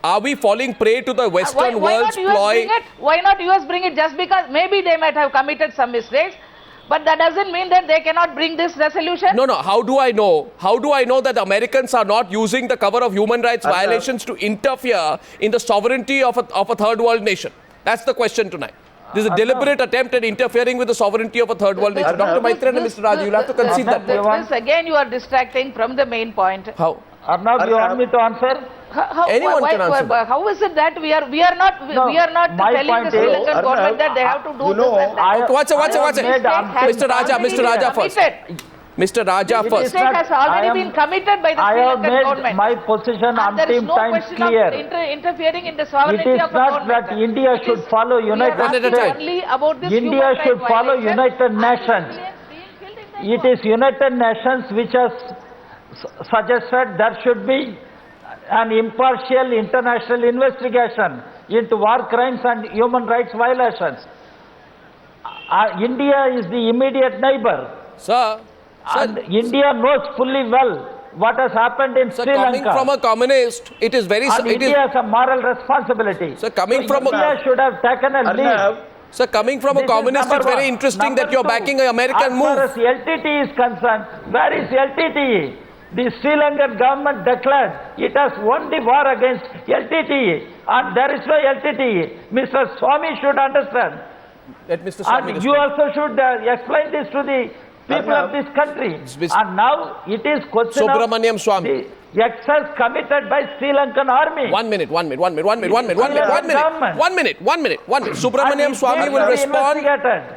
Are we falling prey to the Western world's ploy? Why not US bring it? Just because maybe they might have committed some mistakes, but that doesn't mean that they cannot bring this resolution. No. How do I know? How do I know that the Americans are not using the cover of human rights violations to interfere in the sovereignty of a third world nation? That's the question tonight. This is a deliberate attempt at interfering with the sovereignty of a third world nation. Dr. Maitreyan and Mr. Raju, you'll have to concede that. This again, you are distracting from the main point. How? Arnab, you want me to answer? Anyone can answer. How is it that we are not telling the Sri Lankan government that they have to do this and that? Watch it. Mr. Raja first. Mr. Raja first. Mistake has already been committed by the Sri Lankan government. My position umpteen times clear. There is no question of interfering in the sovereignty of the government. It is not that India should follow United Nations. India should follow United Nations. It is United Nations which has suggested there should be an impartial international investigation into war crimes and human rights violations. India is the immediate neighbor. Sir, and India knows fully well what has happened in Sri Lanka. Coming from a communist, it is very... India has a moral responsibility. Sir, coming from India should have taken a lead. Sir, coming from a communist, it's very interesting that you're backing an American move. As far as LTT is concerned, where is LTT? The Sri Lankan government declared it has won the war against LTT, and there is no LTT. Mr. Swami should understand. Let Mr. Swami and you also should explain this to the people of this country. And now it is question Subramaniam Swami. The excess committed by Sri Lankan army. One minute. Subramaniam Swami will respond.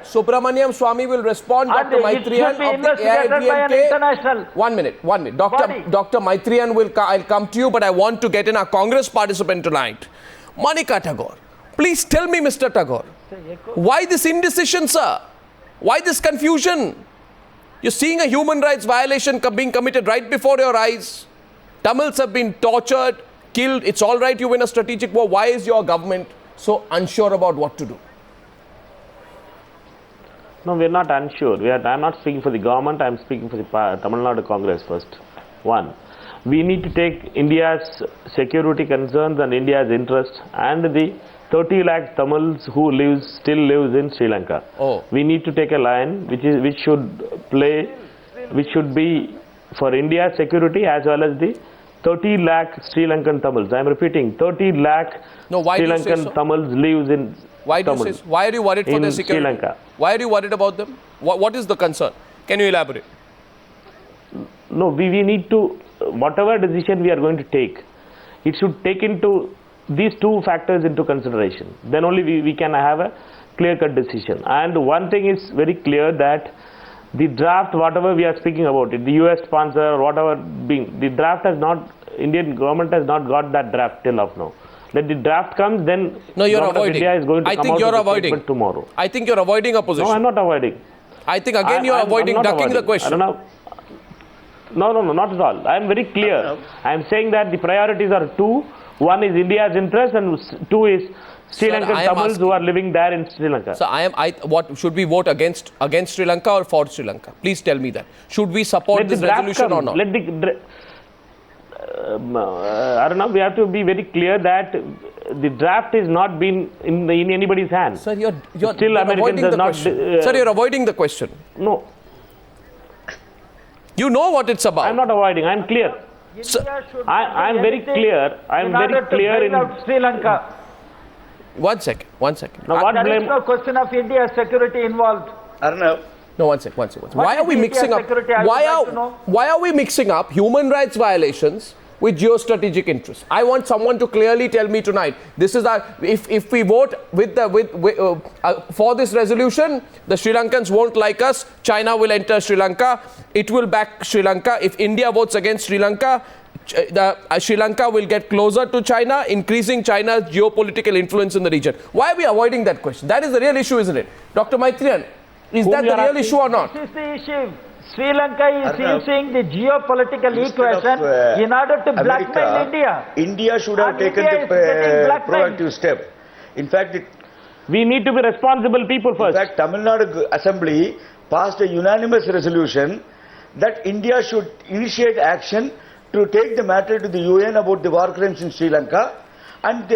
Subramaniam Swami will respond. Dr. Maitreyan of the AIDMK. One minute. Dr. Maitreyan I'll come to you, but I want to get in our Congress participant tonight. Manika Tagore. Please tell me, Mr. Tagore, why this indecision, sir? Why this confusion? You're seeing a human rights violation being committed right before your eyes. Tamils have been tortured, killed. It's all right you win a strategic war. Why is your government so unsure about what to do? No, we're not unsure. I'm not speaking for the government. I'm speaking for the Tamil Nadu Congress first. One, we need to take India's security concerns and India's interests and the 30 lakh Tamils who still lives in Sri Lanka. We need to take a line which should be for India's security as well as the 30 lakh Sri Lankan Tamils. I am repeating, 30 lakh Sri Lankan Tamils lives in Why are you worried for their security? Sri Lanka. Why are you worried about them? What is the concern? Can you elaborate? No, we need to, whatever decision we are going to take, it should take into these two factors into consideration. Then only we can have a clear-cut decision. And one thing is very clear that the draft, whatever we are speaking about it, the US sponsor or whatever being, the draft has not, Indian government has not got that draft till of now. Let the draft comes, then no, you're avoiding. India is going to I come think out you're with avoiding tomorrow. I think you're avoiding a position. No, I'm not avoiding. I think again you're avoiding, ducking the question. I don't know. No, not at all. I'm very clear. I'm saying that the priorities are two. One is India's interest and two is Sri Lankan Tamils who are living there in Sri Lanka. So what should we vote against Sri Lanka or for Sri Lanka? Please tell me that. Should we support this resolution or not? I don't know. We have to be very clear that the draft is not been in anybody's hands. Sir, you're still Americans avoiding the question. Sir, you're avoiding the question. No. You know what it's about. I'm not avoiding. I'm clear. I'm very clear. I'm very clear in Sri Lanka. One second. Now, there is no question of India's security involved. No, one second. Why are we mixing up? Why are we mixing up human rights violations with geostrategic interests? I want someone to clearly tell me tonight. This is if we vote for this resolution, the Sri Lankans won't like us. China will enter Sri Lanka. It will back Sri Lanka. If India votes against Sri Lanka, Sri Lanka will get closer to China, increasing China's geopolitical influence in the region. Why are we avoiding that question? That is the real issue, isn't it? Dr. Maitreyan, is that the real issue or not? This is the issue. Sri Lanka is using the geopolitical equation in order to blackmail India. India should have taken the proactive step. In fact, we need to be responsible people first. In fact, Tamil Nadu Assembly passed a unanimous resolution that India should initiate action to take the matter to the UN about the war crimes in Sri Lanka and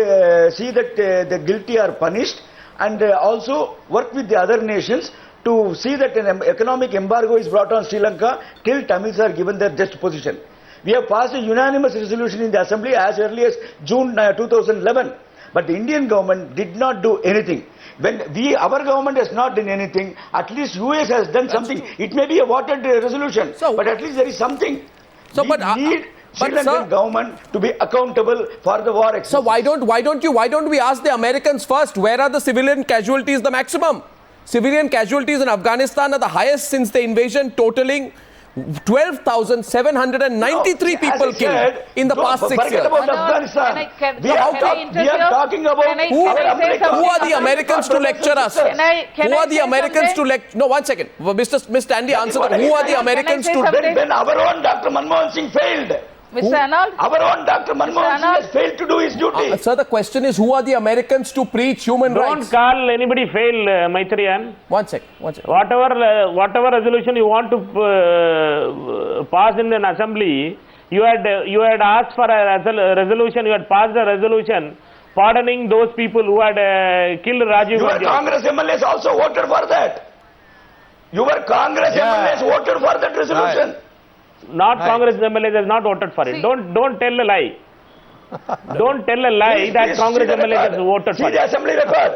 see that the guilty are punished, and also work with the other nations to see that an economic embargo is brought on Sri Lanka till Tamils are given their just position. We have passed a unanimous resolution in the Assembly as early as June 2011, but the Indian government did not do anything. When our government has not done anything, at least US has done something. It may be a watered resolution, but at least there is something. So, we need Sri Lankan government to be accountable for the war exercise. So why don't we ask the Americans first? Where are the civilian casualties the maximum? Civilian casualties in Afghanistan are the highest since the invasion, totaling 12,793 people killed in the past 6 years. Forget about Afghanistan. We are talking about who are the Americans to lecture us? Who are the Americans to lecture? No, 1 second. Miss Stanley, answer that. Who are the Americans to... When our own Dr. Manmohan Singh failed. Mr. Arnold? Our own Dr. Manmohan Singh has failed to do his duty. Sir, the question is, who are the Americans to preach human rights? Don't call anybody fail, Maitriyan. 1 second. Whatever resolution you want to pass in an assembly, you had asked for a resolution, you had passed a resolution pardoning those people who had killed Rajiv Gandhi. Your Congress MLAs also voted for that. Your Congress MLAs voted for that resolution. Not Congress MLAs has not voted for it. Don't tell a lie. Don't tell a lie that Congress MLAs has voted for it. See the assembly record.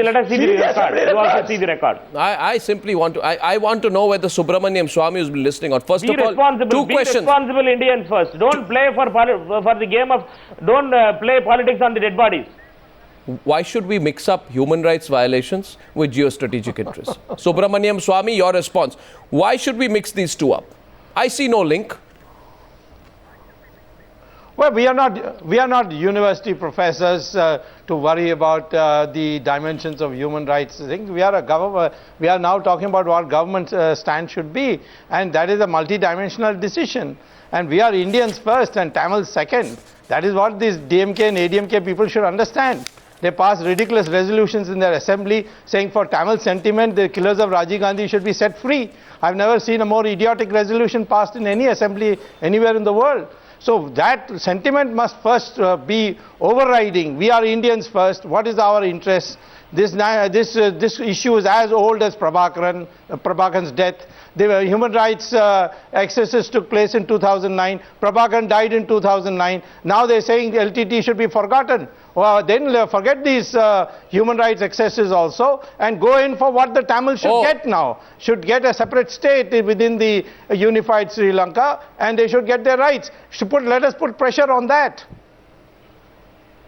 Let us see the record. You also see the record. I simply want to, I want to know whether Subramaniam Swami has been listening. Or first of all, two questions. Be responsible Indians first. Don't play for the game of, don't play politics on the dead bodies. Why should we mix up human rights violations with geostrategic interests? Subramaniam Swami, your response. Why should we mix these two up? I see no link. Well, we are not university professors to worry about the dimensions of human rights. I think we are a government. We are now talking about what government's stand should be, and that is a multidimensional decision. And we are Indians first and Tamils second. That is what these DMK and ADMK people should understand. They passed ridiculous resolutions in their assembly saying for Tamil sentiment, the killers of Rajiv Gandhi should be set free. I've never seen a more idiotic resolution passed in any assembly anywhere in the world. So that sentiment must first be overriding. We are Indians first. What is our interest? This issue is as old as Prabhakaran's death. The human rights excesses took place in 2009. Prabhakaran died in 2009. Now they're saying the LTT should be forgotten. Well, then forget these human rights excesses also and go in for what the Tamils should get now. Should get a separate state within the unified Sri Lanka, and they should get their rights. Let us put pressure on that.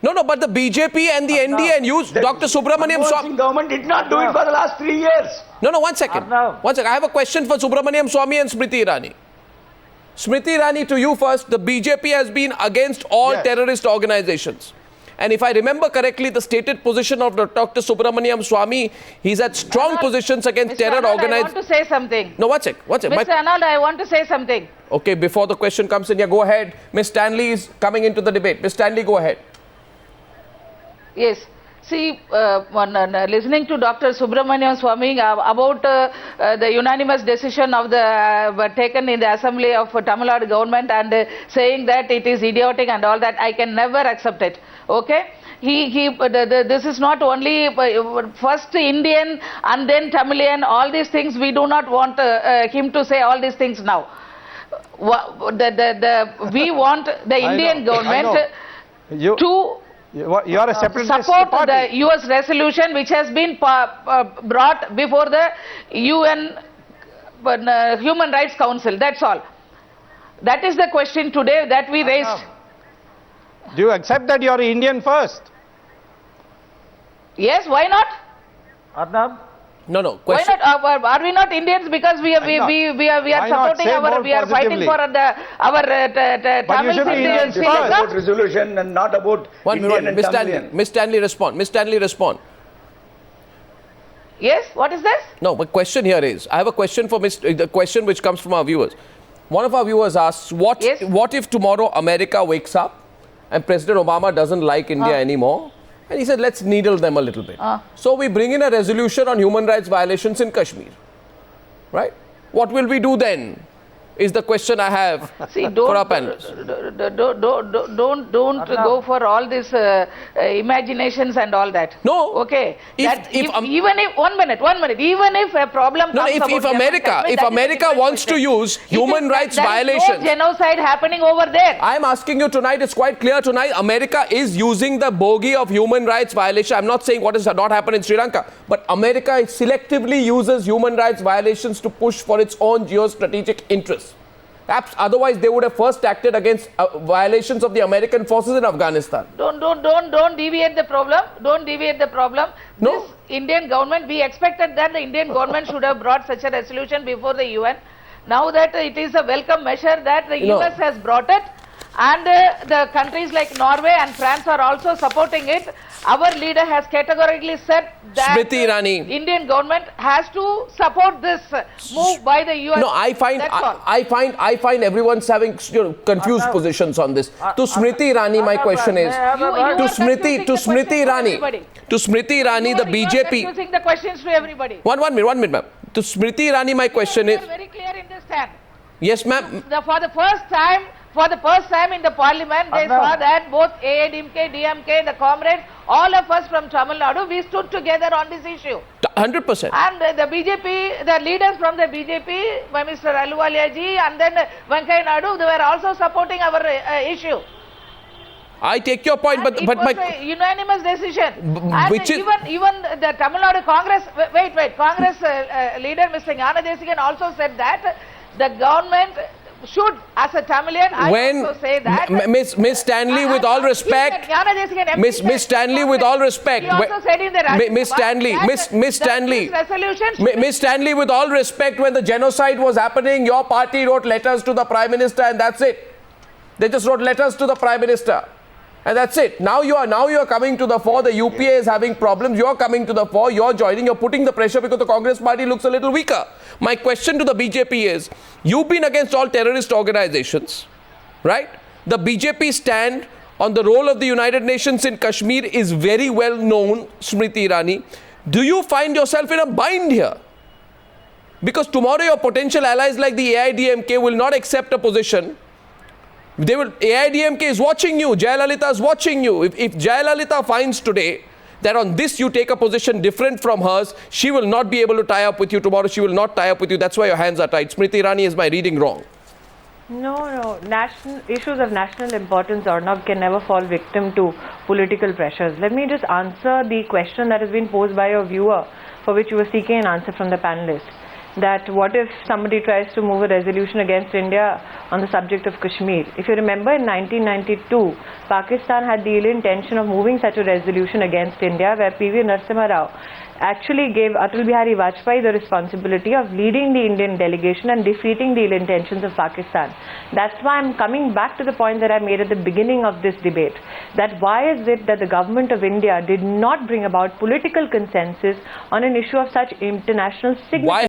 No, but the BJP and the NDA and you, Dr. Subramaniam Swami... The government did not do it for the last 3 years. No, 1 second. 1 second. I have a question for Subramaniam Swami and Smriti Irani. Smriti Irani, to you first. The BJP has been against all terrorist organizations. And if I remember correctly, the stated position of Dr. Subramaniam Swami, he's at strong positions against terror organizations. I want to say something. No, 1 second. Mr. Arnold, I want to say something. Okay, before the question comes in, go ahead. Ms. Stanley is coming into the debate. Ms. Stanley, go ahead. Yes. See, listening to Dr. Subramaniam Swami about the unanimous decision of the taken in the Assembly of Tamil Nadu government and saying that it is idiotic and all that, I can never accept it. Okay? This is not only first Indian and then Tamilian, all these things. We do not want him to say all these things now. We want the Indian government to you are a separatist support party. the US resolution which has been brought before the UN Human Rights Council. That's all. That is the question today that we raised. Do you accept that you are Indian first? Yes, why not? Arnab? No. Why not? Are we not Indians because we are supporting we are fighting for our Tamils in Sri Lanka? About resolution and not about Indian and Tamilian. Ms. Stanley, respond. Ms. Stanley, respond. Yes, what is this? No, my question here is, I have a question for the question which comes from our viewers. One of our viewers asks, what if tomorrow America wakes up and President Obama doesn't like India anymore? And he said, let's needle them a little bit. So we bring in a resolution on human rights violations in Kashmir. Right? What will we do then? is the question I have See, for our panelists. don't go for all these imaginations and all that. No. Okay. Even if 1 minute, even if a problem comes if America wants to use human rights violations, there is no genocide happening over there. I am asking you tonight, it's quite clear tonight, America is using the bogey of human rights violation. I'm not saying what has not happened in Sri Lanka, but America selectively uses human rights violations to push for its own geostrategic interests. Otherwise, they would have first acted against violations of the American forces in Afghanistan. Don't deviate the problem. Don't deviate the problem. No. This Indian government, we expected that the Indian government should have brought such a resolution before the UN. Now that it is a welcome measure that the US has brought it, and the countries like Norway and France are also supporting it. Our leader has categorically said that Indian government has to support this move by the US. No, I find everyone's having confused positions on this. To Smriti Irani, my question is, to Smriti Irani, the BJP. You are confusing the questions to everybody. One minute, ma'am. To Smriti Irani, my question is. You are very clear in this stand. Yes, ma'am. For the first time in the parliament, they saw that both AIDMK, DMK, the comrades, all of us from Tamil Nadu, we stood together on this issue. 100%. And the BJP, the leaders from the BJP, by Mr. Ahluwalia ji and then Venkaiah Naidu, they were also supporting our issue. I take your point, but it was a unanimous decision. And even the Tamil Nadu Congress, Congress leader Mr. Gnana Desikan also said that the government should, as a Tamilian, also say that. Miss Stanley, with all respect, Miss Stanley, with all respect, he also said in the Miss Stanley, with all respect, when the genocide was happening, your party wrote letters to the Prime Minister, and that's it. They just wrote letters to the Prime Minister. And that's it. Now you are coming to the fore. The UPA is having problems. You're coming to the fore. You're joining. You're putting the pressure because the Congress party looks a little weaker. My question to the BJP is, you've been against all terrorist organizations, right? The BJP stand on the role of the United Nations in Kashmir is very well known, Smriti Irani. Do you find yourself in a bind here? Because tomorrow your potential allies like the AIDMK will not accept a position. AIDMK is watching you. Jayalalitha is watching you. If Jayalalitha finds today that on this you take a position different from hers, she will not be able to tie up with you tomorrow. She will not tie up with you. That's why your hands are tied. Smriti Irani, is my reading wrong? No. Issues of national importance or not can never fall victim to political pressures. Let me just answer the question that has been posed by your viewer, for which you were seeking an answer from the panelists. That what if somebody tries to move a resolution against India on the subject of Kashmir? If you remember, in 1992, Pakistan had the ill intention of moving such a resolution against India, where P.V. Narasimha Rao actually gave Atal Bihari Vajpayee the responsibility of leading the Indian delegation and defeating the ill intentions of Pakistan. That's why I'm coming back to the point that I made at the beginning of this debate, that why is it that the government of India did not bring about political consensus on an issue of such international significance?